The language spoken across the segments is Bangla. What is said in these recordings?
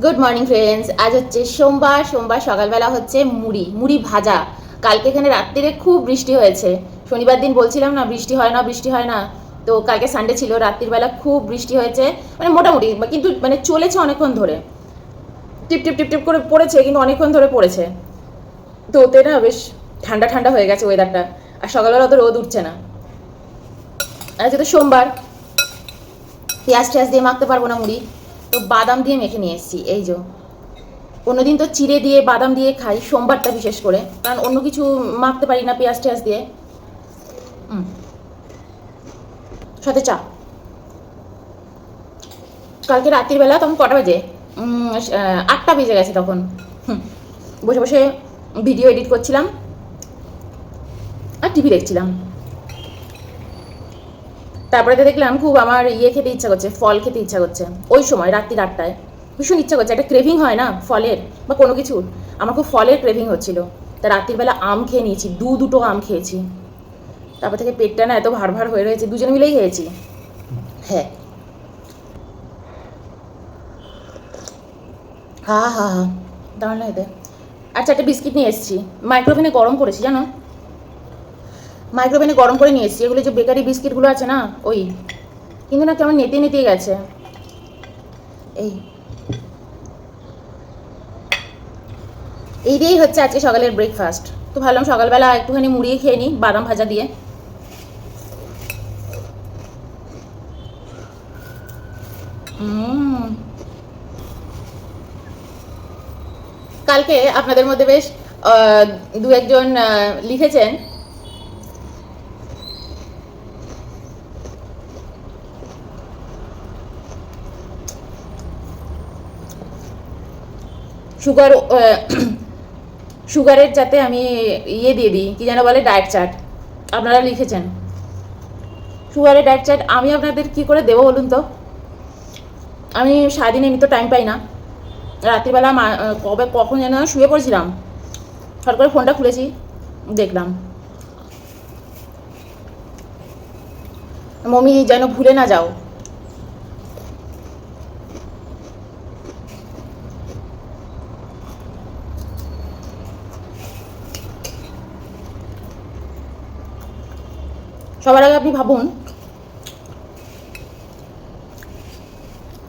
Good morning friends. আজ হচ্ছে সোমবার সকালবেলা হচ্ছে মুড়ি মুড়ি ভাজা। কালকে এখানে রাত্রিরে খুব বৃষ্টি হয়েছে। শনিবার দিন বলছিলাম না বৃষ্টি হয় না বৃষ্টি হয় না, তো কালকে সানডে ছিল, রাত্রির বেলা খুব বৃষ্টি হয়েছে, মানে মোটামুটি, কিন্তু মানে চলেছে অনেকক্ষণ ধরে, টিপ টিপ টিপ টিপ করে পড়েছে, কিন্তু অনেকক্ষণ ধরে পড়েছে। তো ওতে না বেশ ঠান্ডা ঠান্ডা হয়ে গেছে ওয়েদারটা, আর সকালবেলা অত রোদ উঠছে না। আজকে তো সোমবার, পেঁয়াজ টেয়াজ দিয়ে মাখতে পারবো না মুড়ি, তো বাদাম দিয়ে মেখে নিয়ে এসেছি। এই যে অন্যদিন তো চিড়ে দিয়ে বাদাম দিয়ে খাই, সোমবারটা বিশেষ করে, কারণ অন্য কিছু মাখতে পারি না পেঁয়াজ টেয়াজ দিয়ে। সাথে চা। কালকে রাত্রির বেলা তখন কটা বাজে, 8টা বেজে গেছে তখন। বসে বসে ভিডিও এডিট করছিলাম আর টিভি দেখছিলাম। তারপরে তো দেখলাম খুব আমার খেতে ইচ্ছা করছে, ফল খেতে ইচ্ছা করছে। ওই সময় রাত্রির 8টায় ভীষণ ইচ্ছা করছে, একটা ক্রেভিং হয় না ফলের বা কোনো কিছুর, আমার খুব ফলের ক্রেভিং হচ্ছিল। তা রাত্রির বেলা আম খেয়ে নিয়েছি, দুটো আম খেয়েছি। তারপর থেকে পেটটা না এত ভার ভার হয়ে রয়েছে, দুজনে মিলেই খেয়েছি। হ্যাঁ, হা, দাঁড়ানো এতে। আচ্ছা, একটা বিস্কিট নিয়ে এসেছি, মাইক্রোওভেনে গরম করেছি জানো, মাইক্রোওভেনে গরম করে নিয়ে এসেছি। এগুলো যে বেকারি বিস্কিটগুলো আছে না, ওই, কিন্তু না কেমন নেতে নেতে গেছে। এই দিয়েই হচ্ছে আজকে সকালের ব্রেকফাস্ট। তো ভাবলাম সকালবেলা একটুখানি মুড়িয়ে খেয়ে নিই বাদাম ভাজা দিয়ে। কালকে আপনাদের মধ্যে বেশ দু একজন লিখেছেন সুগার, সুগারের যাতে আমি দিয়ে দিই, কি যেন বলে, ডায়েট চার্ট। আপনারা লিখেছেন সুগারের ডায়েট চার্ট, আমি আপনাদের কি করে দেবো বলুন তো? আমি সারাদিন এমনি তো টাইম পাই না। রাত্রিবেলা কখন যেন শুয়ে পড়েছিলাম, হঠাৎ করে ফোনটা খুলেছি, দেখলাম মমি যেন ভুলে না যাও। সবার আগে আপনি ভাবুন,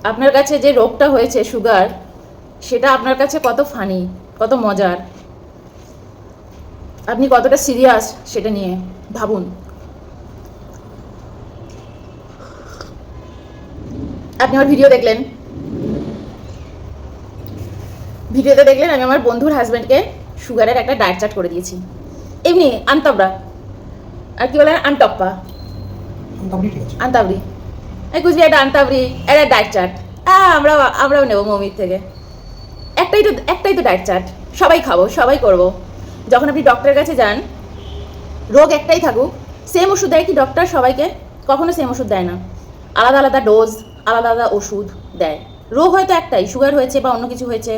আপনার কাছে যে রোগটা হয়েছে সুগার, সেটা আপনার কাছে কত ফানি, কত মজার, আপনি কতটা সিরিয়াস সেটা নিয়ে ভাবুন। আপনি আমার ভিডিওতে দেখলেন আমি আমার বন্ধুর হাজব্যান্ডকে সুগারের একটা ডায়েট চার্ট করে দিয়েছি। এমনি আনতাবড়া, আর কি বলে, আনটপ্পা, আনতাবড়ি, এই কুচবি একটা আনতাবড়ি, একটা ডায়েট চার্ট। আমরাও নেবো মমির থেকে। একটাই তো ডায়েট চার্ট, সবাই খাবো, সবাই করব। যখন আপনি ডক্টরের কাছে যান, রোগ একটাই থাকুক, সেম ওষুধ দেয় কি ডক্টর সবাইকে? কখনো সেম ওষুধ দেয় না, আলাদা আলাদা ডোজ, আলাদা আলাদা ওষুধ দেয়। রোগ হয়তো একটাই, সুগার হয়েছে বা অন্য কিছু হয়েছে,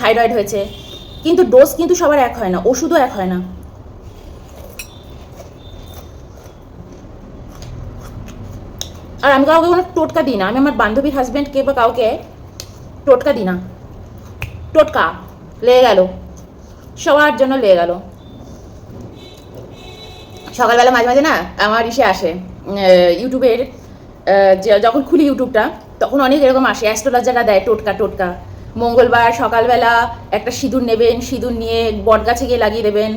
থাইরয়েড হয়েছে, কিন্তু ডোজ কিন্তু সবার এক হয় না, ওষুধও এক হয় না। আর আমি কাউকে কোনো টোটকা দিই না, আমি আমার বান্ধবীর হাজব্যান্ডকে বা কাউকে টোটকা দিই না। টোটকা লেগে গেল, সবার জন্য লেগে গেল। সকালবেলা মাঝে মাঝে না আমার আসে ইউটিউবের, যখন খুলি ইউটিউবটা তখন অনেক এরকম আসে, অ্যাস্ট্রোলজাররা দেয় টোটকা টোটকা। মঙ্গলবার সকালবেলা একটা সিঁদুর নেবেন, সিঁদুর নিয়ে বট গাছে গিয়ে লাগিয়ে দেবেন,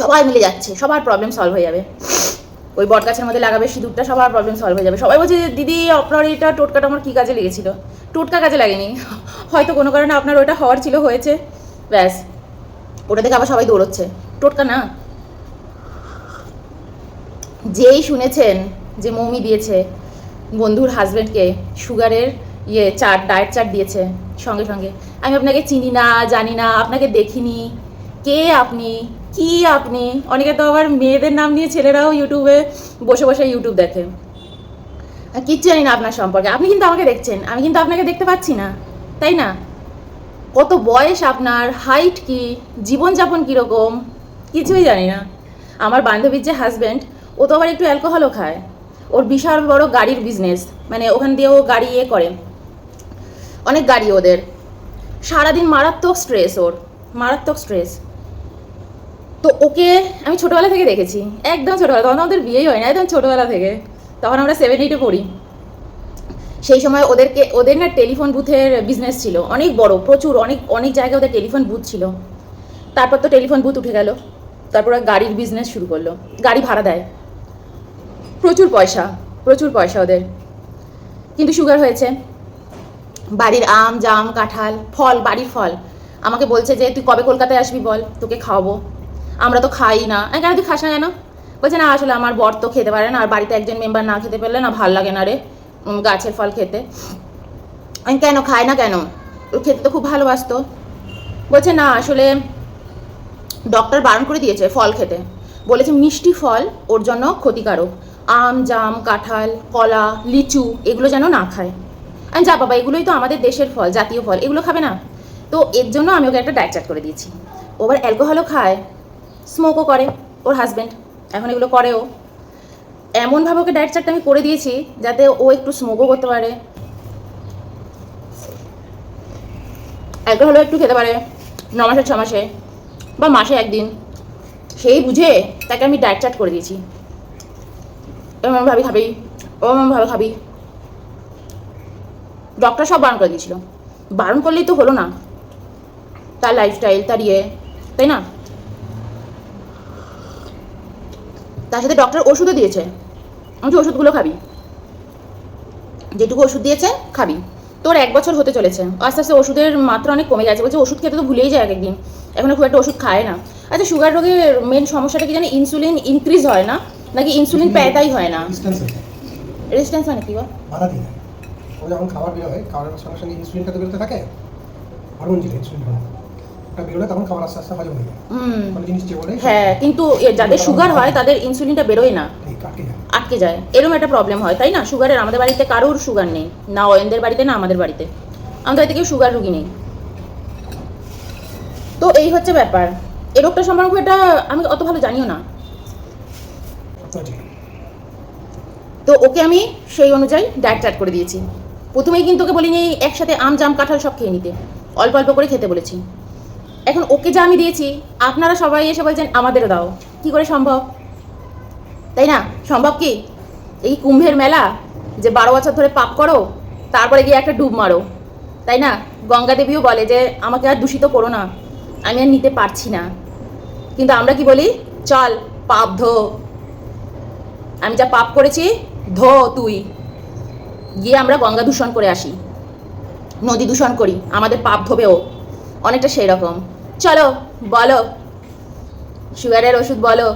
সবাই মিলে যাচ্ছে, সবার প্রবলেম সলভ হয়ে যাবে। ওই বট গাছের মধ্যে লাগাবে সিঁদুরটা, সবার প্রবলেম সলভ হয়ে যাবে। সবাই বলছে দিদি আপনার এটা টোটকাটা আমার কী কাজে লেগেছিল? টোটকা কাজে লাগেনি, হয়তো কোনো কারণে আপনার ওটা হওয়ার ছিল, হয়েছে, ব্যাস। ওটা থেকে আবার সবাই দৌড়চ্ছে, টোটকা না। যেই শুনেছেন যে মৌমি দিয়েছে বন্ধুর হাজব্যান্ডকে সুগারের ডায়েট চার্ট দিয়েছে, সঙ্গে সঙ্গে আমি আপনাকে চিনি না, জানি না, আপনাকে দেখিনি, কে আপনি, কি আপনি? অনেকে তো আবার মেয়েদের নাম নিয়ে ছেলেরাও ইউটিউবে বসে বসে ইউটিউব দেখে। কিচ্ছু জানি না আপনার সম্পর্কে। আপনি কিন্তু আমাকে দেখছেন, আমি কিন্তু আপনাকে দেখতে পাচ্ছি না, তাই না? কত বয়স আপনার, হাইট কি, জীবনযাপন কীরকম, কিছুই জানি না। আমার বান্ধবীর যে হাজব্যান্ড, ও তো আবার একটু অ্যালকোহলও খায়। ওর বিশাল বড় গাড়ির বিজনেস, মানে ওখান দিয়ে ও গাড়ি করে, অনেক গাড়ি ওদের। সারাদিন মারাত্মক স্ট্রেস, ওর মারাত্মক স্ট্রেস। তো ওকে আমি ছোটোবেলা থেকে দেখেছি, একদম ছোটোবেলা, তখন আমাদের বিয়েই হয় না, একদম ছোটোবেলা থেকে, তখন আমরা 7-8-এ পড়ি। সেই সময় ওদের না টেলিফোন বুথের বিজনেস ছিল অনেক বড়, প্রচুর, অনেক অনেক জায়গায় ওদের টেলিফোন বুথ ছিল। তারপর তো টেলিফোন বুথ উঠে গেল, তারপর গাড়ির বিজনেস শুরু করলো, গাড়ি ভাড়া দেয়, প্রচুর পয়সা, প্রচুর পয়সা ওদের। কিন্তু সুগার হয়েছে, বাড়ির আম জাম কাঁঠাল ফল, বাড়ির ফল, আমাকে বলছে যে তুই কবে কলকাতায় আসবি বল, তোকে খাওয়াবো। আমরা তো খাই না। কেন তুই খাস না কেন? বলছে না আসলে আমার বর তো খেতে পারে না, আর বাড়িতে একজন মেম্বার না খেতে পারলে না ভাল লাগে না রে গাছের ফল খেতে। আমি কেন খায় না কেন, ও খেতে তো খুব ভালোবাসতো। বলছে না আসলে ডক্টর বারণ করে দিয়েছে ফল খেতে, বলেছে মিষ্টি ফল ওর জন্য ক্ষতিকারক, আম জাম কাঁঠাল কলা লিচু এগুলো যেন না খায়। আমি যা বাবা, এগুলোই তো আমাদের দেশের ফল, জাতীয় ফল, এগুলো খাবে না? তো এর জন্য আমি ওকে একটা ডায়েট চার্ট করে দিয়েছি। ও আবার অ্যালকোহলও খায়, স্মোকও করে, ওর হাজব্যান্ড এখন এগুলো করেও। এমনভাবে ওকে ডায়েট চার্টটা আমি করে দিয়েছি যাতে ও একটু স্মোকও করতে পারে, অ্যালকোহলও একটু খেতে পারে 9 মাসে 6 মাসে বা মাসে একদিন, সেই বুঝে তাকে আমি ডায়েট চার্ট করে দিয়েছি। এমনভাবে খাবি, ওমনভাবে খাবি, ডক্টর সব বারণ করে দিয়েছিল। বারণ করলেই তো হলো না, তার লাইফস্টাইল, তার ইয়ে, তাই না? তার সাথে ডক্টর ওষুধও দিয়েছে, আমি ওষুধগুলো খাবি, যেটুকু ওষুধ দিয়েছে খাবি। তোর 1 বছর হতে চলেছে, আস্তে আস্তে ওষুধের মাত্রা অনেক কমে গেছে, বলছে ওষুধ খেতে তো ভুলেই যায় একদিন, এখন খুব একটা ওষুধ খায় না। আচ্ছা সুগার রোগের মেন সমস্যাটা কি জানি, ইনসুলিন ইনক্রিজ হয় না নাকি ইনসুলিন প্যাটাই হয় না? রেজিস্ট্যান্স মানে কি? বাধা দিয়ে দেয়। ও যখন খাবার বের হয়, খাবারের সঙ্গে সঙ্গে ইনসুলিনটা তো বেরোতে থাকে, হরমোন যেটা ইনসুলিন হরমোন, ওটা বেরোলে তখন খাবার আস্তে আস্তে হজম হয়ে যায়। কোনো জিনিস যে বলে হ্যাঁ, কিন্তু যাদের সুগার হয় তাদের ইনসুলিনটা বেরোয় না, আটকে যায়, এরকম একটা প্রবলেম হয়, তাই না? সুগারের আমাদের বাড়িতে কারোর সুগার নেই, না অয়নদের বাড়িতে না আমাদের বাড়িতে, আমাদের বাড়িতে কেউ সুগার রোগী নেই। তো এই হচ্ছে ব্যাপার, এই রোগটা সম্পর্কে এটা আমি অত ভালো জানিও না। তো ওকে আমি সেই অনুযায়ী ডায়েট চার্ট করে দিয়েছি। প্রথমেই কিন্তু ওকে বলিনি একসাথে আম জাম কাঁঠাল সব খেয়ে নিতে, অল্প অল্প করে খেতে বলেছি। এখন ওকে যা আমি দিয়েছি আপনারা সবাই এসে বলছেন আমাদেরও দাও, কি করে সম্ভব? তাই না? সম্ভব কি? এই কুম্ভের মেলা, যে 12 বছর ধরে পাপ করো তারপরে গিয়ে একটা ডুব মারো, তাই না? গঙ্গা দেবীও বলে যে আমাকে আর দূষিত করো না, আমি আর নিতে পারছি না। কিন্তু আমরা কি বলি, চল পাপ ধো, আমি যা পাপ করেছি ধো তুই, গিয়ে আমরা গঙ্গা দূষণ করে আসি, নদী দূষণ করি, আমাদের পাপ ধোবেও, অনেকটা সেই রকম। চলো বলো সুগারের ওষুধ বলো,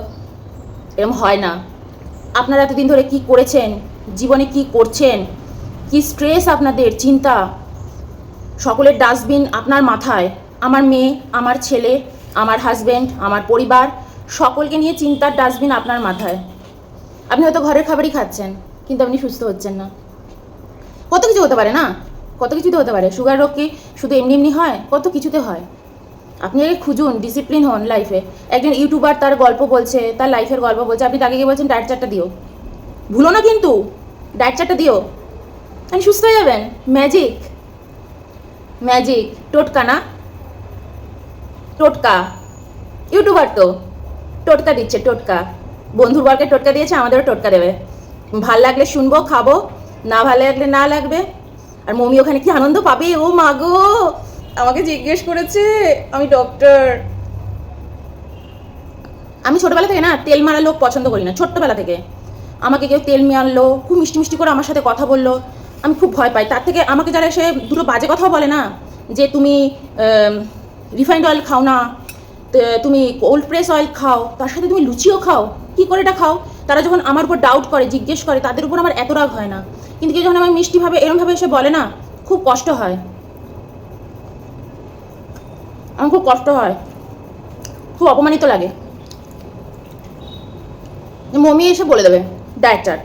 এরকম হয় না। আপনারা এতদিন ধরে কি করেছেন, জীবনে কি করছেন, কি স্ট্রেস আপনাদের, চিন্তা, সকলের ডাস্টবিন আপনার মাথায়, আমার মেয়ে, আমার ছেলে, আমার হাজব্যান্ড, আমার পরিবার, সকলকে নিয়ে চিন্তার ডাস্টবিন আপনার মাথায়। আপনি হয়তো ঘরের খাবারই খাচ্ছেন কিন্তু আপনি সুস্থ হচ্ছেন না। কত কিছু হতে পারে না, কত কিছুতে হতে পারে। সুগার রোগ কি শুধু এমনি এমনি হয়? কত কিছুতে হয়। আপনি আগে খুঁজুন, ডিসিপ্লিন হন লাইফে। একজন ইউটিউবার তার গল্প বলছে, তার লাইফের গল্প বলছে, আপনি তাকে গিয়ে বলছেন ডায়েট চার্টটা দিও, ভুলো না কিন্তু ডায়েট চার্টটা দিও, আপনি সুস্থ হয়ে যাবেন। ম্যাজিক, ম্যাজিক, টোটকা না, টোটকা, ইউটিউবার তো টোটকা দিচ্ছে, টোটকা, বন্ধুর বরকে টোটকা দিয়েছে, আমাদেরও টোটকা দেবে। ভাল লাগলে শুনবো, খাবো, না ভালো লাগলে না লাগবে। আর মমি ওখানে কি আনন্দ পাবে, ও মা গো আমাকে জিজ্ঞেস করেছে, আমি ডক্টর। আমি ছোটবেলা থেকে না তেল মারা লোক পছন্দ করি না, ছোট্টবেলা থেকে আমাকে কেউ তেল মারলো, খুব মিষ্টি মিষ্টি করে আমার সাথে কথা বললো, আমি খুব ভয় পাই। তার থেকে আমাকে যারা এসে দুটো বাজে কথাও বলে না, যে তুমি রিফাইন্ড অয়েল খাও না, তুমি কোল্ড প্রেস অয়েল খাও, তার সাথে তুমি লুচিও খাও, কি করে এটা খাও, তারা যখন আমার উপর ডাউট করে, জিজ্ঞেস করে, তাদের উপর আমার এত রাগ হয় না। কিন্তু কেউ যখন আমার মিষ্টিভাবে এরমভাবে এসে বলে না, খুব কষ্ট হয়, আমার খুব কষ্ট হয়, খুব অপমানিত লাগে। মমি এসে বলে দেবে ডায়েট চার্ট,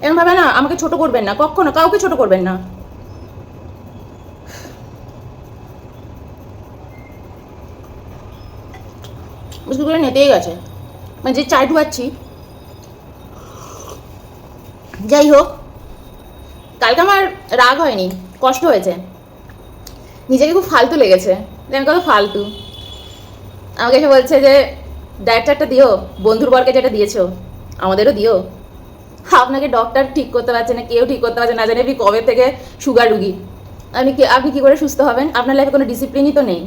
এরমভাবে না আমাকে ছোট করবেন না, কখনো কাউকে ছোট করবেন না। বিস্কুট করে নেতেই গেছে, মানে যে চায় ঢুয়াচ্ছি। যাই হোক, কালকে আমার রাগ হয়নি, কষ্ট হয়েছে। নিজেকে খুব ফালতু লেগেছে, যে আমি কত ফালতু। আমাকে এসে বলছে যে ডায়েট চার্টটা দিও, বন্ধুর বরকে যেটা দিয়েছো আমাদেরও দিও। আপনাকে ডক্টর ঠিক করতে পারছে না, কেউ ঠিক করতে পারছে না, জানি আপনি কবে থেকে সুগার রুগী। আপনি কি করে সুস্থ হবেন? আপনার লাইফে কোনো ডিসিপ্লিনই তো নেই।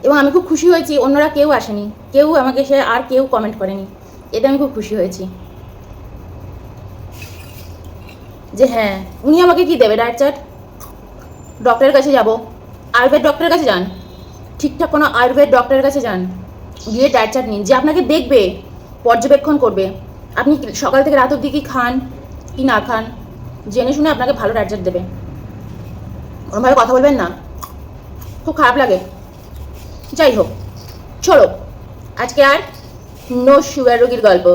এবং আমি খুব খুশি হয়েছি, অন্যরা কেউ আসেনি, কেউ আমাকে সে আর কেউ কমেন্ট করেনি, এতে আমি খুব খুশি হয়েছি যে হ্যাঁ উনি আমাকে কি দেবে ডায়েট চার্ট। ডক্টরের কাছে যাব, আয়ুর্বেদ ডক্টরের কাছে যান, ঠিকঠাক কোনো আয়ুর্বেদ ডক্টরের কাছে যান, গিয়ে ডায়েট চার্ট নিন, যে আপনাকে দেখবে, পর্যবেক্ষণ করবে আপনি সকাল থেকে রাত অবধি কি খান কি না খান, জেনে শুনে আপনাকে ভালো ডায়েট চার্ট দেবে। ওরমভাবে কথা বলবেন না, খুব খারাপ লাগে। যাই হোক, চলো আজকে আর নো সুগার রোগীর গল্প,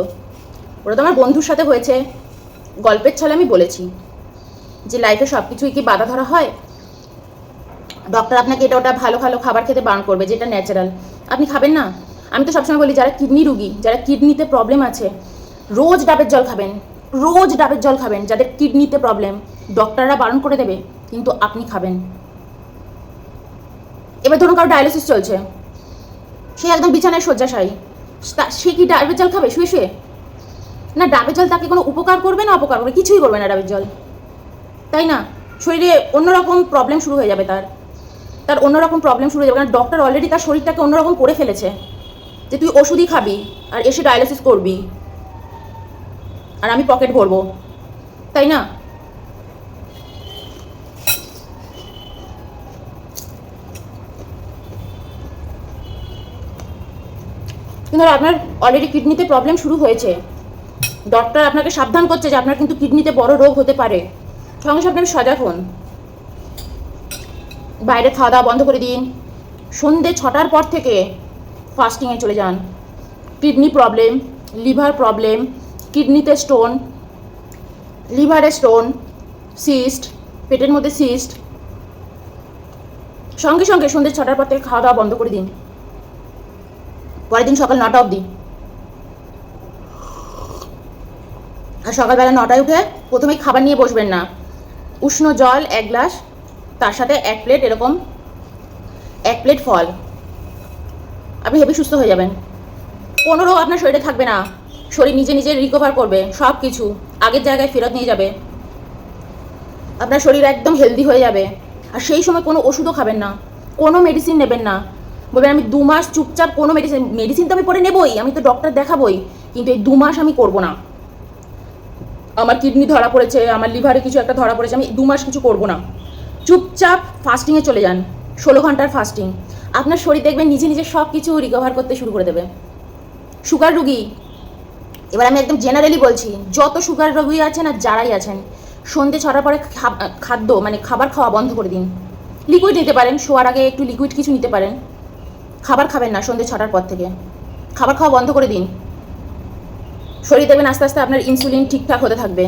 ওটা তো আমার বন্ধুর সাথে হয়েছে, গল্পের ছলে আমি বলেছি যে লাইফে সব কিছুই কি বাধা ধরা হয়। ডক্টর আপনাকে এটা ওটা ভালো ভালো খাবার খেতে বারণ করবে যেটা ন্যাচারাল, আপনি খাবেন না। আমি তো সবসময় বলি যারা কিডনি রুগী, যারা কিডনিতে প্রবলেম আছে, রোজ ডাবের জল খাবেন, রোজ ডাবের জল খাবেন। যাদের কিডনিতে প্রবলেম ডক্টররা বারণ করে দেবে, কিন্তু আপনি খাবেন। এবার ধরুন কারো ডায়ালিসিস চলছে, সে একদম বিছানায় শয্যাশায়ী, সে কি ডাবের জল খাবে শুয়ে শুয়ে? না, ডাবের জল তাকে কোনো উপকার করবে না অপকার করবে, কিছুই করবে না ডাবের জল, তাই না? শরীরে অন্যরকম প্রবলেম শুরু হয়ে যাবে, তার অন্যরকম প্রবলেম শুরু হয়ে যাবে, কারণ ডক্টর অলরেডি তার শরীরটাকে অন্যরকম করে ফেলেছে যে তুই ওষুধই খাবি আর এসে ডায়ালিসিস করবি আর আমি পকেট ভরবো, তাই না? কিন্তু আপনার অলরেডি কিডনিতে প্রবলেম শুরু হয়েছে, ডক্টর আপনাকে সাবধান করছে যে আপনার কিন্তু কিডনিতে বড় রোগ হতে পারে, সঙ্গে সঙ্গে আপনি সজাগ হন। বাইরে খাওয়া দাওয়া বন্ধ করে দিন, সন্ধ্যে 6টার পর থেকে ফাস্টিংয়ে চলে যান। কিডনি প্রবলেম, লিভার প্রবলেম, কিডনিতে স্টোন, লিভারে স্টোন, সিস্ট, পেটের মধ্যে সিস্ট, সঙ্গে সঙ্গে সন্ধ্যে 6টার পর থেকে খাওয়া দাওয়া বন্ধ করে দিন। পরের দিন সকাল 9টা অবধি, আর সকালবেলা 9টায় উঠে প্রথমেই খাবার নিয়ে বসবেন না, উষ্ণ জল 1 গ্লাস, তার সাথে 1 প্লেট এরকম 1 প্লেট ফল, আপনি হেভি সুস্থ হয়ে যাবেন। কোনো রোগ আপনার শরীরে থাকবে না, শরীর নিজে নিজে রিকভার করবে, সব কিছু আগের জায়গায় ফেরত নিয়ে যাবে, আপনার শরীর একদম হেলদি হয়ে যাবে। আর সেই সময় কোনো ওষুধও খাবেন না, কোনো মেডিসিন নেবেন না। বলবেন আমি 2 মাস চুপচাপ কোনো মেডিসিন তো আমি পরে নেবই, আমি তো ডক্টর দেখাবই, কিন্তু এই 2 মাস আমি করবো না। আমার কিডনি ধরা পড়েছে, আমার লিভারে কিছু একটা ধরা পড়েছে, আমি 2 মাস কিছু করবো না, চুপচাপ ফাস্টিংয়ে চলে যান, 16 ঘন্টার ফাস্টিং। আপনার শরীর দেখবেন নিজে নিজে সব কিছু রিকভার করতে শুরু করে দেবে। সুগার রুগী, এবার আমি একদম জেনারেলি বলছি, যত সুগার রোগী আছেন আর যারাই আছেন, সন্ধ্যে 6টার পরে খাদ্য মানে খাবার খাওয়া বন্ধ করে দিন। লিকুইড নিতে পারেন, শোয়ার আগে একটু লিকুইড কিছু নিতে পারেন, খাবার খাবেন না সন্ধ্যে 6টার পর থেকে, খাবার খাওয়া বন্ধ করে দিন। শরীর দেখবেন আস্তে আস্তে আপনার ইনসুলিন ঠিকঠাক হতে থাকবে।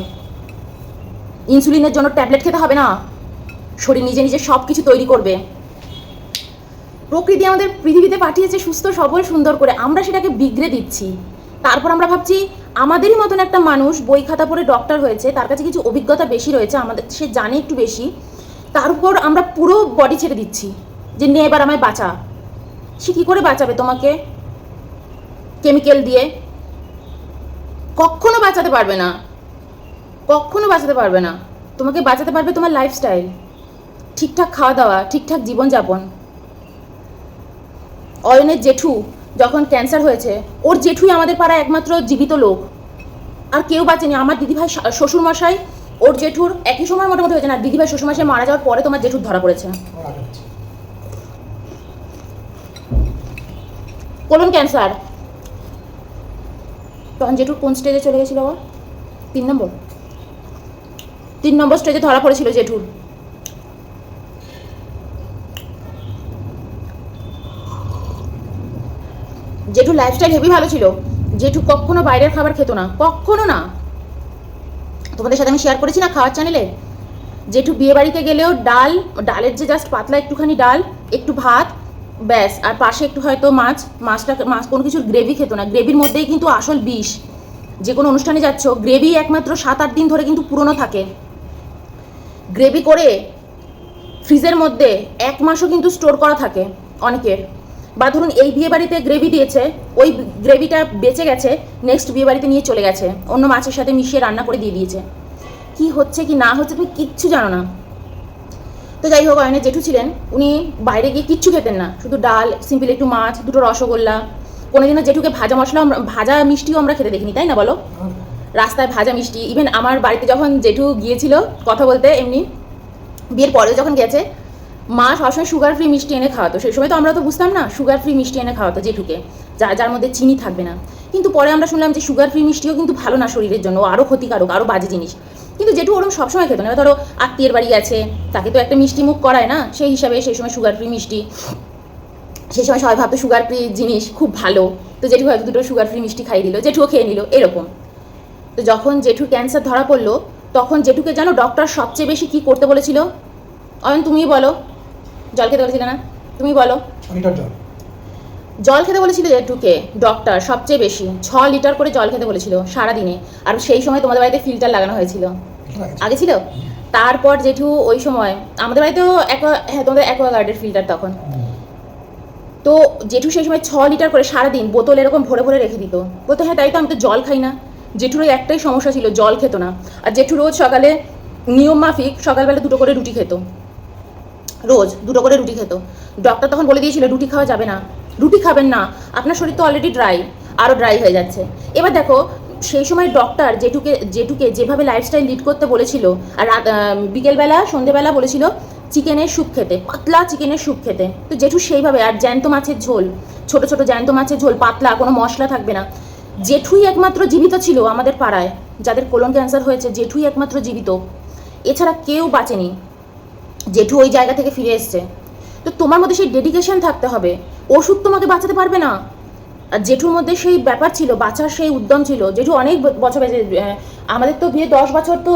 ইনসুলিনের জন্য ট্যাবলেট খেতে হবে না, শরীর নিজে নিজে সব কিছু তৈরি করবে। প্রকৃতি আমাদের পৃথিবীতে পাঠিয়েছে সুস্থ সবল সুন্দর করে, আমরা সেটাকে বিগড়ে দিচ্ছি। তারপর আমরা ভাবছি আমাদেরই মতন একটা মানুষ বই খাতা পড়ে ডক্টর হয়েছে, তার কাছে কিছু অভিজ্ঞতা বেশি রয়েছে, আমাদের সে জানে একটু বেশি, তার উপর আমরা পুরো বডি ছেড়ে দিচ্ছি যে নে এবার আমায় বাঁচা। সে কী করে বাঁচাবে তোমাকে? কেমিক্যাল দিয়ে কখনো বাঁচাতে পারবে না, কখনো বাঁচাতে পারবে না। তোমাকে বাঁচাতে পারবে তোমার লাইফস্টাইল, ঠিকঠাক খাওয়া দাওয়া, ঠিকঠাক জীবনযাপন। অয়নের জেঠু যখন ক্যান্সার হয়েছে, ওর জেঠুই আমাদের পাড়ায় একমাত্র জীবিত লোক, আর কেউ বাঁচেনি। আমার দিদিভাই শ্বশুরমশাই ওর জেঠুর একই সময় মোটামুটি হয়েছে না, দিদিভাই শ্বশুরমশাই মারা যাওয়ার পরে তোমার জেঠুর ধরা পড়েছে কোলন ক্যান্সার। তখন জেঠুর কোন স্টেজে চলে গেছিল আবার? 3 নম্বর স্টেজে ধরা পড়েছিল জেঠুর। জেঠুর লাইফস্টাইল হেভি ভালো ছিল, জেঠু কখনো বাইরের খাবার খেত না, কখনো না। তোমাদের সাথে আমি শেয়ার করেছি না খাওয়ার চ্যানেলে, জেঠু বিয়ে বাড়িতে গেলেও ডালের যে জাস্ট পাতলা একটুখানি ডাল, একটু ভাত, ব্যাস, আর পাশে একটু হয়তো মাছ কোনো কিছুর গ্রেভি খেত না। গ্রেভির মধ্যেই কিন্তু আসল বিষ। যে কোনো অনুষ্ঠানে যাচ্ছ, গ্রেভি একমাত্র 7-8 দিন ধরে কিন্তু পুরনো থাকে। গ্রেভি করে ফ্রিজের মধ্যে 1 মাসও কিন্তু স্টোর করা থাকে অনেকের। বা ধরুন এই বিয়ে বাড়িতে গ্রেভি দিয়েছে, ওই গ্রেভিটা বেঁচে গেছে, নেক্সট বিয়ে বাড়িতে নিয়ে চলে গেছে, অন্য মাছের সাথে মিশিয়ে রান্না করে দিয়ে দিয়েছে। কি হচ্ছে কি না হচ্ছে তুমি কিচ্ছু জানো না। তো যাই হোক, অয়নের জেঠু ছিলেন, উনি বাইরে গিয়ে কিচ্ছু খেতেন না, শুধু ডাল, সিম্পল একটু মাছ, 2টো রসগোল্লা। কোনোদিনও জেঠুকে ভাজা মশলা, ভাজা মিষ্টিও আমরা খেতে দেখিনি, তাই না বলো? রাস্তায় ভাজা মিষ্টি। ইভেন আমার বাড়িতে যখন জেঠু গিয়েছিল কথা বলতে, এমনি বিয়ের পরে যখন গেছে, মা সবসময় সুগার ফ্রি মিষ্টি এনে খাওয়াতো। সেই সময় তো আমরা তো বুঝতাম না, সুগার ফ্রি মিষ্টি এনে খাওয়াতো জেঠুকে, যার মধ্যে চিনি থাকবে না। কিন্তু পরে আমরা শুনলাম যে সুগার ফ্রি মিষ্টিও কিন্তু ভালো না শরীরের জন্য, আরও ক্ষতিকারক, আরও বাজে জিনিস। কিন্তু জেঠু ওরকম সবসময় খেত না। ধরো আত্মীয়ের বাড়ি আছে, তাকে তো একটা মিষ্টি মুখ করায় না, সেই হিসাবে সেই সময় সুগার ফ্রি মিষ্টি, সেই সময় সবাই ভাবতো সুগার ফ্রি জিনিস খুব ভালো, তো জেঠু হয়তো 2টো সুগার ফ্রি মিষ্টি খাইয়ে দিল, জেঠুও খেয়ে নিল, এরকম। তো যখন জেঠুর ক্যান্সার ধরা পড়লো, তখন জেঠুকে জানো ডক্টর সবচেয়ে বেশি কি করতে বলেছিল? অয়ন তুমিই বলো। জল খেতে বলেছিল না? তুমি বলো। জল খেতে বলেছিল জেঠুকে ডক্টর সবচেয়ে বেশি, 6 লিটার করে জল খেতে বলেছিল সারাদিনে। আর সেই সময় তোমাদের বাড়িতে ফিল্টার লাগানো হয়েছিল, আগে ছিল। তারপর জেঠু ওই সময় আমাদের বাড়িতেও তোমাদের অ্যাকোয়াগার্ডের ফিল্টার তখন। তো জেঠু সেই সময় 6 লিটার করে সারাদিন বোতল এরকম ভরে ভরে রেখে দিত। বলতো হ্যাঁ তাই তো, আমি তো জল খাই না। জেঠুর ওই একটাই সমস্যা ছিল, জল খেত না। আর জেঠু রোজ সকালে নিয়ম মাফিক সকালবেলা 2টো করে রুটি খেত, রোজ 2টো করে রুটি খেত। ডক্টর তখন বলে দিয়েছিল রুটি খাওয়া যাবে না, রুটি খাবেন না, আপনার শরীর তো অলরেডি ড্রাই, আরও ড্রাই হয়ে যাচ্ছে। এবার দেখো সেই সময় ডক্টর জেঠুকে যেভাবে লাইফস্টাইল লিড করতে বলেছিল, আর বিকেলবেলা সন্ধেবেলা বলেছিল চিকেনের স্যুপ খেতে, পাতলা চিকেনের স্যুপ খেতে। তো জেঠু সেইভাবে, আর জ্যান্ত মাছের ঝোল, ছোট ছোট জ্যান্ত মাছের ঝোল, পাতলা, কোনো মশলা থাকবে না। জেঠুই একমাত্র জীবিত ছিল আমাদের পাড়ায়, যাদের কোলন ক্যান্সার হয়েছে জেঠুই একমাত্র জীবিত, এছাড়া কেউ বাঁচেনি। জেঠু ওই জায়গা থেকে ফিরে এসছে। তো তোমার মধ্যে সেই ডেডিকেশন থাকতে হবে, ওষুধ তোমাকে বাঁচাতে পারবে না। আর জেঠুর মধ্যে সেই ব্যাপার ছিল, বাঁচার সেই উদ্যম ছিল। জেঠু অনেক বছর বেঁচে, আমাদের তো বিয়ে 10 বছর, তো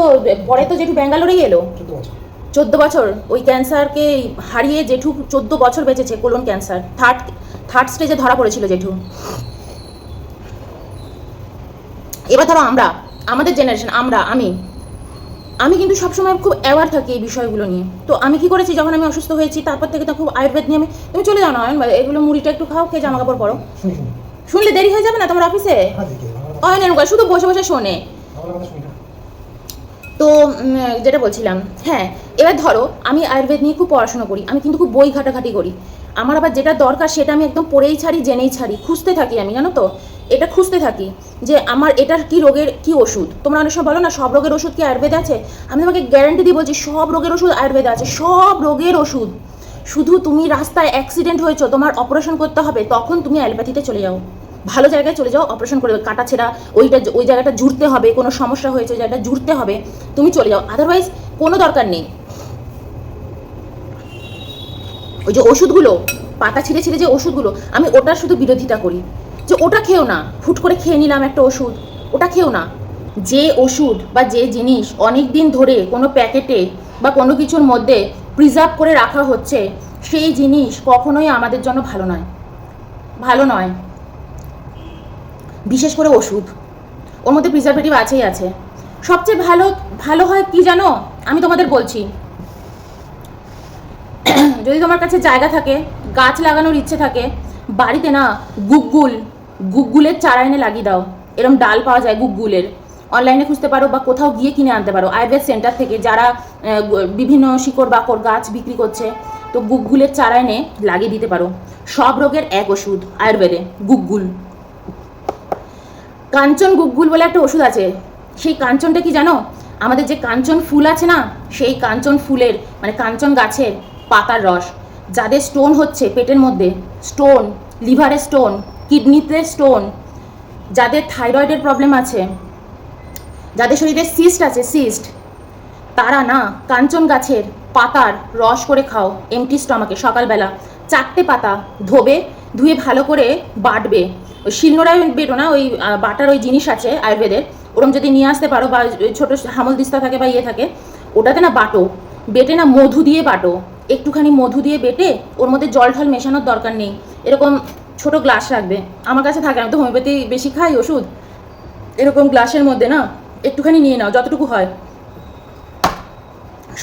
পরে তো জেঠু ব্যাঙ্গালোরেই এলো। 14 বছর ওই ক্যান্সারকে হারিয়ে জেঠু 14 বছর বেঁচেছে। কোলন ক্যান্সার থার্ড স্টেজে ধরা পড়েছিল জেঠু। এবার ধরো আমাদের জেনারেশন, আমি কিন্তু সবসময় খুব অ্যাওয়ার থাকি এই বিষয়গুলো নিয়ে। তো আমি কি করেছি, যখন আমি অসুস্থ হয়েছি তারপর থেকে তো খুব আয়ুর্বেদ নিয়ে তুমি চলে যাও না, এগুলো মুড়িটা একটু খাও, খেয়ে জামা কাপড় পরো। শুনলে দেরি হয়ে যাবে না তোমার অফিসে? শুধু বসে বসে শোনে। তো যেটা বলছিলাম, হ্যাঁ, এবার ধরো আমি আয়ুর্বেদ নিয়ে খুব পড়াশোনা করি, আমি কিন্তু খুব বই ঘাটাঘাটি করি। আমার আবার যেটা দরকার সেটা আমি একদম পড়েই ছাড়ি, জেনেই ছাড়ি, খুঁজতে থাকি আমি, জানো তো, এটা খুঁজতে থাকি যে আমার এটার কি রোগের কি ওষুধ। তোমরা অনেক সময় বলো না সব রোগের ওষুধ কি আয়ুর্বেদে আছে? আমি তোমাকে গ্যারান্টি দিয়ে বলছি সব রোগের ওষুধ আয়ুর্বেদে আছে, সব রোগের ওষুধ। শুধু তুমি রাস্তায় অ্যাক্সিডেন্ট হয়েছো, তোমার অপারেশন করতে হবে, তখন তুমি অ্যালোপ্যাথিতে চলে যাও, ভালো জায়গায় চলে যাও, অপারেশন করে কাটা ছেঁড়া ওই জায়গাটা জুড়তে হবে, কোনো সমস্যা হয়েছে ওই জায়গাটা জুড়তে হবে, তুমি চলে যাও, আদারওয়াইজ কোনো দরকার নেই। ওই যে ওষুধগুলো, পাতা ছিঁড়ে ছিঁড়ে যে ওষুধগুলো, আমি ওটার শুধু বিরোধিতা করি যে ওটা খেও না, হুট করে খেয়ে নিলাম একটা ওষুধ, ওটা খেও না। যে ওষুধ বা যে জিনিস অনেক দিন ধরে কোনো প্যাকেটে বা কোনো কিছুর মধ্যে প্রিজার্ভ করে রাখা হচ্ছে, সেই জিনিস কখনোই আমাদের জন্য ভালো নয়। বিশেষ করে ওষুধ, ওর মধ্যে প্রিজারভেটিভ আছে। সবচেয়ে ভালো হয় কি জানো, আমি তোমাদের বলছি, যদি তোমার কাছে জায়গা থাকে, গাছ লাগানোর ইচ্ছে থাকে, বাড়িতে না গুগগুলের চারা এনে লাগিয়ে দাও। এরকম ডাল পাওয়া যায় গুগগুলের, অনলাইনে খুঁজতে পারো বা কোথাও গিয়ে কিনে আনতে পারো আয়ুর্বেদ সেন্টার থেকে, যারা বিভিন্ন শিকড় বাকড় গাছ বিক্রি করছে। তো গুগগুলের চারা এনে লাগিয়ে দিতে পারো। সব রোগের এক ওষুধ আয়ুর্বেদে, গুগগুল। কাঞ্চন গুগগুল বলে একটা ওষুধ আছে। সেই কাঞ্চনটা কি জানো? আমাদের যে কাঞ্চন ফুল আছে না, সেই কাঞ্চন ফুলের মানে কাঞ্চন গাছের পাতার রস। যাদের স্টোন হচ্ছে পেটের মধ্যে, স্টোন, লিভারের স্টোন, কিডনিতে স্টোন, যাদের থাইরয়েডের প্রবলেম আছে, যাদের শরীরে সিস্ট আছে, তারা না কাঞ্চন গাছের পাতার রস করে খাও এমটি স্টমাকে। সকালবেলা 4টে পাতা ধুয়ে ভালো করে বাটবে। ওই শিলনোড়ায় বেটো না, ওই বাটার ওই জিনিস আছে আয়ুর্বেদের, ওরম যদি নিয়ে আসতে পারো, বা ছোটো হামল দিস্তা থাকে বা থাকে, ওটাতে না বেটে না মধু দিয়ে বাটো, একটুখানি মধু দিয়ে বেটে, ওর মধ্যে জল ঢল মেশানোর দরকার নেই, এরকম ছোট গ্লাস রাখবে। আমার কাছে থাকে, আমি তো হোমিওপ্যাথি বেশি খাই ওষুধ, এরকম গ্লাসের মধ্যে না একটুখানি নিয়ে নাও, যতটুকু হয়,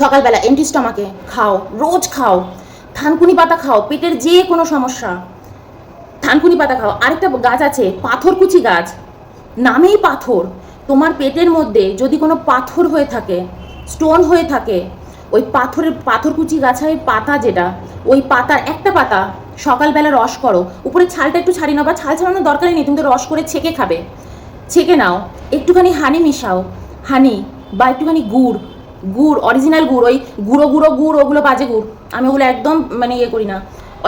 সকালবেলা এমটি স্টমাকে খাও, রোজ খাও। থানকুনি পাতা খাও, পেটের যে কোনো সমস্যা, থানকুনি পাতা খাও। আরেকটা গাছ আছে পাথরকুচি গাছ, নামেই পাথর। তোমার পেটের মধ্যে যদি কোনো পাথর হয়ে থাকে, স্টোন হয়ে থাকে, ওই পাথরকুচি গাছের পাতা যেটা, ওই পাতার একটা পাতা সকালবেলা রস করো, উপরে ছালটা একটু ছাড়িয়ে নাও, বা ছাল ছাড়ানোর দরকারই নেই, তুমি তো রস করে ছেঁকে খাবে। ছেঁকে নাও, একটুখানি হানি মিশাও, হানি বা একটুখানি গুড়, অরিজিনাল গুড়, ওই গুঁড়ো ওগুলো বাজে গুড়, আমি ওগুলো একদম মানে ইয়ে করি না।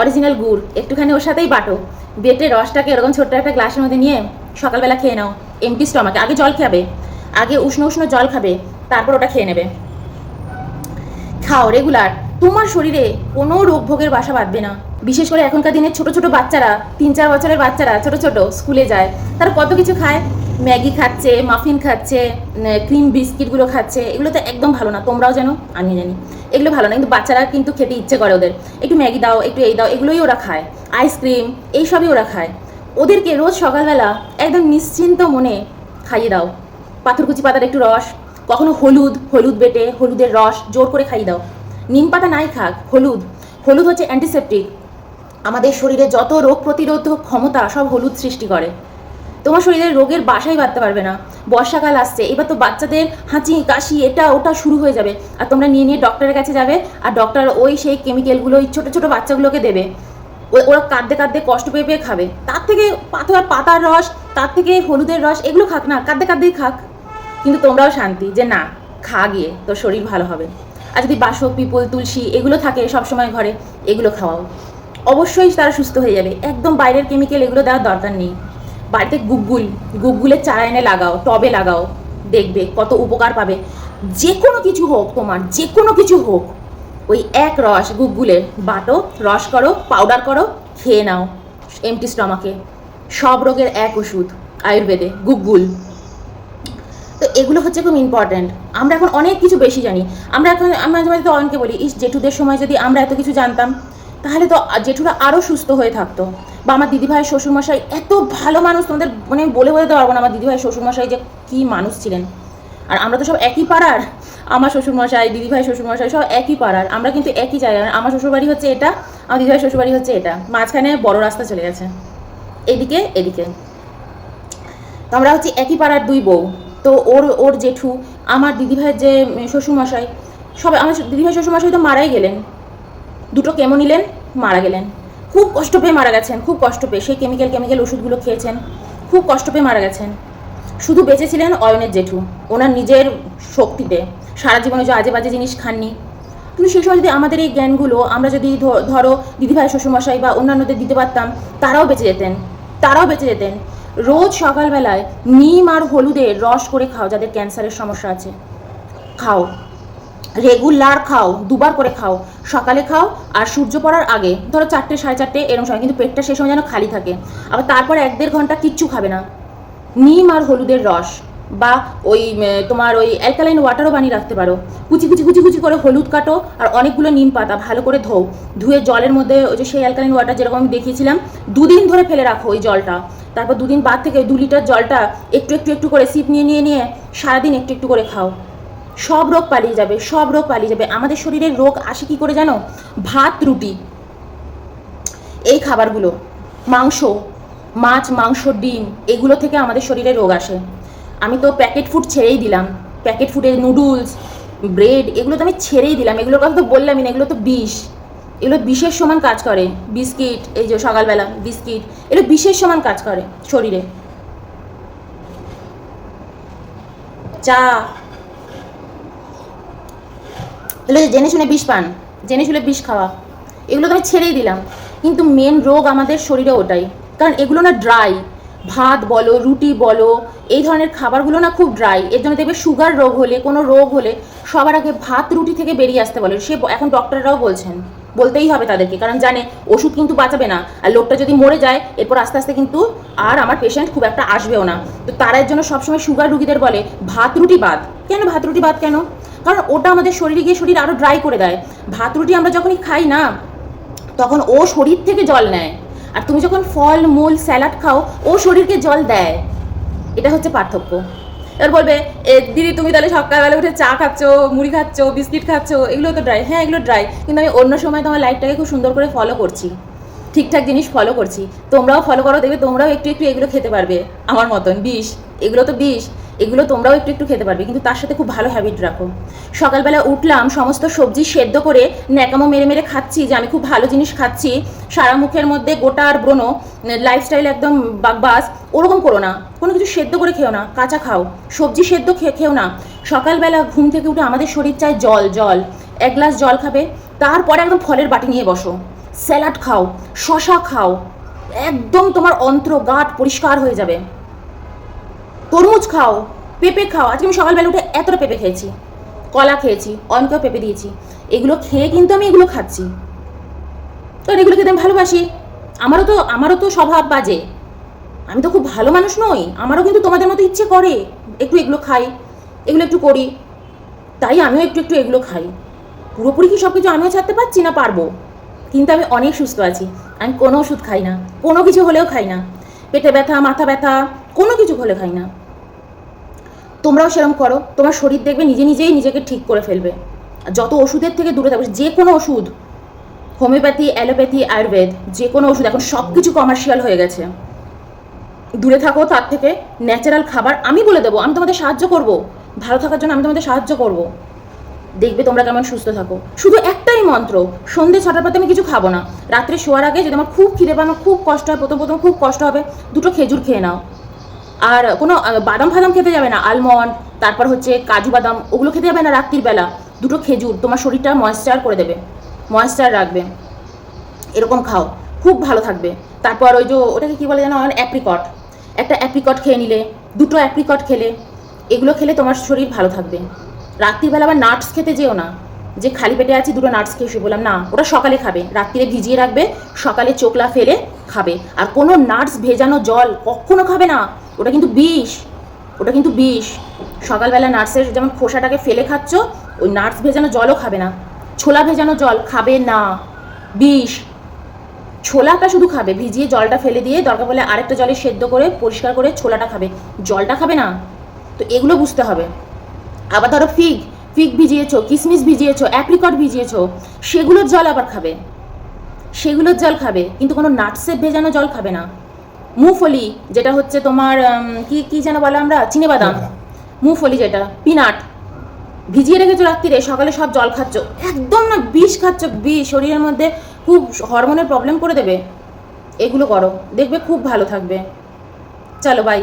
অরিজিনাল গুড় একটুখানি ওর সাথেই বাটো, বেটে রসটাকে এরকম ছোট্ট একটা গ্লাসের মধ্যে নিয়ে সকালবেলা খেয়ে নাও এমটি স্টমাকে। আগে জল খাবে, আগে উষ্ণ উষ্ণ জল খাবে, তারপর ওটা খেয়ে নেবে। খাও রেগুলার, তোমার শরীরে কোনো রোগ ভোগের বাসা বাঁধবে না। বিশেষ করে এখনকার দিনে ছোট ছোট বাচ্চারা, 3-4 বছরের বাচ্চারা ছোট ছোট স্কুলে যায়, তারা কত কিছু খায়, ম্যাগি খাচ্ছে, মাফিন খাচ্ছে, ক্রিম বিস্কিটগুলো খাচ্ছে। এগুলো তো একদম ভালো না, তোমরাও জানো আমি জানি এগুলো ভালো না, কিন্তু বাচ্চারা কিন্তু খেতে ইচ্ছে করে, ওদের একটু ম্যাগি দাও, একটু এই দাও, এগুলোই ওরা খায়, আইসক্রিম এইসবই ওরা খায়। ওদেরকে রোজ সকালবেলা একদম নিশ্চিন্ত মনে খাইয়ে দাও পাথরকুচি পাতার একটু রস, কখনো হলুদ বেটে হলুদের রস জোর করে খাইয়ে দাও। নিম পাতা নাই খাক, হলুদ হচ্ছে অ্যান্টিসেপটিক, আমাদের শরীরে যত রোগ প্রতিরোধক ক্ষমতা সব হলুদ সৃষ্টি করে। তোমার শরীরে রোগের বাসাই বাঁধতে পারবে না। বর্ষাকাল আসছে, এবার তো বাচ্চাদের হাঁচি কাশি এটা ওটা শুরু হয়ে যাবে, আর তোমরা নিয়ে নিয়ে ডক্টরের কাছে যাবে, আর ডক্টর ওই সেই কেমিক্যালগুলো ওই ছোটো ছোটো বাচ্চাগুলোকে দেবে, ওরা কাঁদতে কাঁদতে কষ্ট পেয়ে পেয়ে খাবে। তার থেকে পাতার রস, তার থেকে হলুদের রস এগুলো খাক না, কাঁদতে কাঁদতেই খাক, কিন্তু তোমরাও শান্তি যে না খা গিয়ে তোর শরীর ভালো হবে। আর যদি বাসক পিপল তুলসী এগুলো থাকে সবসময় ঘরে, এগুলো খাওয়াও, অবশ্যই তারা সুস্থ হয়ে যাবে। একদম বাইরের কেমিক্যাল এগুলো দেওয়ার দরকার নেই। বাড়িতে গুগগুলের চারা এনে লাগাও, টবে লাগাও, দেখবে কত উপকার পাবে। যে কোনো কিছু হোক, তোমার যে কোনো কিছু হোক, ওই এক রস গুগগুলের বাটো, রস করো, পাউডার করো, খেয়ে নাও এমটি স্টমাকে। সব রোগের এক ওষুধ আয়ুর্বেদে, গুগগুল। তো এগুলো হচ্ছে খুব ইম্পর্ট্যান্ট। আমরা এখন অনেক কিছু বেশি জানি। আমরা মাঝে মাঝে তো অনেকে বলি, জেঠুদের সময় যদি আমরা এত কিছু জানতাম, তাহলে তো জেঠুরা আরও সুস্থ হয়ে থাকতো। বা আমার দিদিভাইয়ের শ্বশুরমশাই এত ভালো মানুষ, তোমাদের মানে বলে দিতে পারবো না আমার দিদিভাইয়ের শ্বশুরমশাই যে কী মানুষ ছিলেন। আর আমরা তো সব একই পাড়ার, আমার শ্বশুরমশাই, দিদিভাই শ্বশুরমশাই সব একই পাড়ার, আমরা কিন্তু একই জায়গায়। আমার শ্বশুরবাড়ি হচ্ছে এটা, আমার দিদিভাই শ্বশুরবাড়ি হচ্ছে এটা, মাঝখানে বড় রাস্তা চলে গেছে এদিকে। তো আমরা হচ্ছে একই পাড়ার দুই বউ। তো ওর জেঠু, আমার দিদিভাইয়ের যে শ্বশুরমশাই, সবাই, আমার দিদিভাই শ্বশুরমশাই তো মারাই গেলেন, দুটো কেমো নিলেন, মারা গেলেন, খুব কষ্ট পেয়ে মারা গেছেন, খুব কষ্ট পেয়ে, সেই কেমিক্যাল ওষুধগুলো খেয়েছেন, খুব কষ্ট পেয়ে মারা গেছেন। শুধু বেঁচেছিলেন অয়নের জেঠু, ওনার নিজের শক্তিতে, সারা জীবনে যে আজে বাজে জিনিস খাননি। কিন্তু সেই সময় যদি আমাদের এই জ্ঞানগুলো আমরা যদি ধরো দিদিভাই শ্বশুরমশাই বা অন্যান্যদের দিতে পারতাম, তারাও বেঁচে যেতেন। রোজ সকালবেলায় নিম আর হলুদের রস করে খাও, যাদের ক্যান্সারের সমস্যা আছে খাও, রেগুলার খাও, 2 বার করে খাও, সকালে খাও আর সূর্য পড়ার আগে, ধরো 4টে 4:30 এরকম সময়, কিন্তু পেটটা সেই সময় যেন খালি থাকে। আবার তারপর 1-1.5 ঘন্টা কিচ্ছু খাবে না, নিম আর হলুদের রস, বা ওই তোমার ওই অ্যালকালাইন ওয়াটারও বানিয়ে রাখতে পারো। কুচি করে হলুদ কাটো আর অনেকগুলো নিম পাতা ভালো করে ধুয়ে জলের মধ্যে, ওই যে সেই অ্যালকালাইন ওয়াটার যেরকম আমি দেখিয়েছিলাম, 2 দিন ধরে ফেলে রাখো ওই জলটা। তারপর 2 দিন বাদ থেকে 2 লিটার জলটা একটু করে সিপ নিয়ে সারাদিন একটু করে খাও। সব রোগ পালিয়ে যাবে। আমাদের শরীরের রোগ আসে কি করে জানো? ভাত রুটি, এই খাবারগুলো, মাছ মাংস ডিম, এগুলো থেকে আমাদের শরীরে রোগ আসে। আমি তো প্যাকেট ফুড ছেড়েই দিলাম, প্যাকেট ফুডের নুডলস, ব্রেড, এগুলো তো আমি ছেড়েই দিলাম। এগুলোর কথা তো বললামই না, এগুলো তো বিষ, এগুলো বিষের সমান কাজ করে। বিস্কিট, এই যে সকালবেলা বিস্কিট, এগুলো বিষের সমান কাজ করে শরীরে। চা, এগুলো জেনে শুনে বিষ পান, জেনে শুনে বিষ খাওয়া, এগুলো তো আমি ছেড়েই দিলাম। কিন্তু মেন রোগ আমাদের শরীরে ওটাই, কারণ এগুলো না ড্রাই, ভাত বলো, রুটি বলো, এই ধরনের খাবারগুলো না খুব ড্রাই। এর জন্য দেখবে সুগার রোগ হলে, কোনো রোগ হলে সবার আগে ভাত রুটি থেকে বেরিয়ে আসতে বলে। সে এখন ডক্টররাও বলতেই হবে তাদেরকে, কারণ জানে ওষুধ কিন্তু বাঁচাবে না, আর লোকটা যদি মরে যায় এরপর আস্তে আস্তে কিন্তু আর আমার পেশেন্ট খুব একটা আসবেও না। তো তারা এর জন্য সবসময় সুগার রুগীদের বলে ভাত রুটি বাদ। কেন ভাত রুটি বাদ কেন? কারণ ওটা আমাদের শরীরে গিয়ে শরীর আরও ড্রাই করে দেয়। ভাত রুটি আমরা যখনই খাই না, তখন ও শরীর থেকে জল নেয়, আর তুমি যখন ফল মূল স্যালাড খাও, ও শরীরকে জল দেয়। এটা হচ্ছে পার্থক্য। এবার বলবে দিদি তুমি তাহলে সকালবেলা উঠে চা খাচ্ছ, মুড়ি খাচ্ছ, বিস্কিট খাচ্ছ, এগুলো তো ড্রাই। হ্যাঁ এগুলো ড্রাই, কিন্তু আমি অন্য সময় তোমার লাইফটাকে খুব সুন্দর করে ফলো করছি, ঠিকঠাক জিনিস ফলো করছি। তোমরাও ফলো করো, দেখবে তোমরাও একটু একটু এগুলো খেতে পারবে আমার মতন। বিষ, এগুলো তো বিষ, এগুলো তোমরাও একটু একটু খেতে পারবে, কিন্তু তার সাথে খুব ভালো হ্যাবিট রাখো। সকালবেলা উঠলাম, সমস্ত সবজি সেদ্ধ করে ন্যাকামো মেরে মেরে খাচ্ছি যে আমি খুব ভালো জিনিস খাচ্ছি, সারা মুখের মধ্যে গোটা আর ব্রণ, লাইফস্টাইল একদম বাকবাস, ওরকম করো না। কোনো কিছু সেদ্ধ করে খেও না, কাঁচা খাও, সবজি সেদ্ধ খেও না। সকালবেলা ঘুম থেকে উঠে আমাদের শরীর চায় জল, জল, 1 গ্লাস জল খাবে, তারপরে একদম ফলের বাটি নিয়ে বসো, স্যালাড খাও, শশা খাও, একদম তোমার অন্ত্র গাঁট পরিষ্কার হয়ে যাবে। তরমুজ খাও, পেঁপে খাও। আজকে আমি সকালবেলা উঠে এতটা পেঁপে খেয়েছি, কলা খেয়েছি, অনেকেও পেঁপে দিয়েছি। এগুলো খেয়ে কিন্তু আমি এগুলো খাচ্ছি, কারণ এগুলো খেতে আমি ভালোবাসি। আমারও তো স্বভাব বাজে, আমি তো খুব ভালো মানুষ নই, আমারও কিন্তু তোমাদের মতো ইচ্ছে করে একটু এগুলো খাই, এগুলো একটু করি, তাই আমিও একটু একটু এগুলো খাই। পুরোপুরি কি সব কিছু আমিও ছাড়তে পারছি না? পারবো, কিন্তু আমি অনেক সুস্থ আছি। আমি কোনো ওষুধ খাই না, কোনো কিছু হলেও খাই না, পেটে ব্যথা, মাথা ব্যথা, কোনো কিছু হলে খাই না। তোমরাও সেরকম করো, তোমার শরীর দেখবে নিজে নিজেই নিজেকে ঠিক করে ফেলবে। যত ওষুধের থেকে দূরে থাকবে, যে কোনো ওষুধ, হোমিওপ্যাথি, অ্যালোপ্যাথি, আয়ুর্বেদ, যে কোনো ওষুধ, এখন সব কিছু কমার্শিয়াল হয়ে গেছে। দূরে থাকো তার থেকে। ন্যাচারাল খাবার আমি বলে দেবো, আমি তোমাদের সাহায্য করব, ভালো থাকার জন্য আমি তোমাদের সাহায্য করব। দেখবে তোমরা কেমন সুস্থ থাকো। শুধু একটাই মন্ত্র, সন্ধ্যে 6টার পর আমি কিছু খাবো না। রাত্রে শোয়ার আগে যদি আমার খুব খিদে পায়, আমার খুব কষ্ট হয়, প্রথম খুব কষ্ট হবে, 2টো খেজুর খেয়ে নাও। আর কোনো বাদাম ফাদাম খেতে যাবে না, আলমন্ড, তারপর হচ্ছে কাজু বাদাম, ওগুলো খেতে যাবে না রাত্রির বেলা। 2টো খেজুর তোমার শরীরটা ময়েশ্চার করে দেবে, ময়েশ্চার রাখবে, এরকম খাও, খুব ভালো থাকবে। তারপর ওই যে ওটাকে কী বলে জানো, অ্যাপ্রিকট, একটা অ্যাপ্রিকট খেয়ে নিলে, 2টো অ্যাপ্রিকট খেলে, এগুলো খেলে তোমার শরীর ভালো থাকবে। রাত্রিবেলা আবার নাটস খেতে যেও না, যে খালি পেটে আছি 2টো নাটস খেয়ে শুয়ে বললাম না, ওটা সকালে খাবে, রাত্রিরে ভিজিয়ে রাখবে, সকালে চোখলা ফেলে খাবে। আর কোনো নাটস ভেজানো জল কখনো খাবে না, ওটা কিন্তু বিষ, ওটা কিন্তু বিষ। সকালবেলা নাটসের যেমন খোসাটাকে ফেলে খাচ্ছ, ওই নাটস ভেজানো জলও খাবে না, ছোলা ভেজানো জল খাবে না, বিষ। ছোলাটা শুধু খাবে, ভিজিয়ে জলটা ফেলে দিয়ে দরকার পড়লে আরেকটা জলে সেদ্ধ করে পরিষ্কার করে ছোলাটা খাবে, জলটা খাবে না। তো এগুলো বুঝতে হবে। আবার ধরো ফিগ ভিজিয়েছো, কিশমিশ ভিজিয়েছো, অ্যাপ্রিকট ভিজিয়েছো, সেগুলোর জল আবার খাবে, সেগুলোর জল খাবে, কিন্তু কোনো নাটসের ভেজানো জল খাবে না। মুফলি, যেটা হচ্ছে তোমার কি যেন বলে আমরা, চিনেবাদাম, মুফলি যেটা, পিনাট, ভিজিয়ে রেখেছো রাত্রিরে, সকালে সব জল খাচ্ছ, একদম না বিষ খাচ্ছ, বিষ, শরীরের মধ্যে খুব হরমোনের প্রবলেম করে দেবে। এগুলো করো, দেখবে খুব ভালো থাকবে। চলো বাই।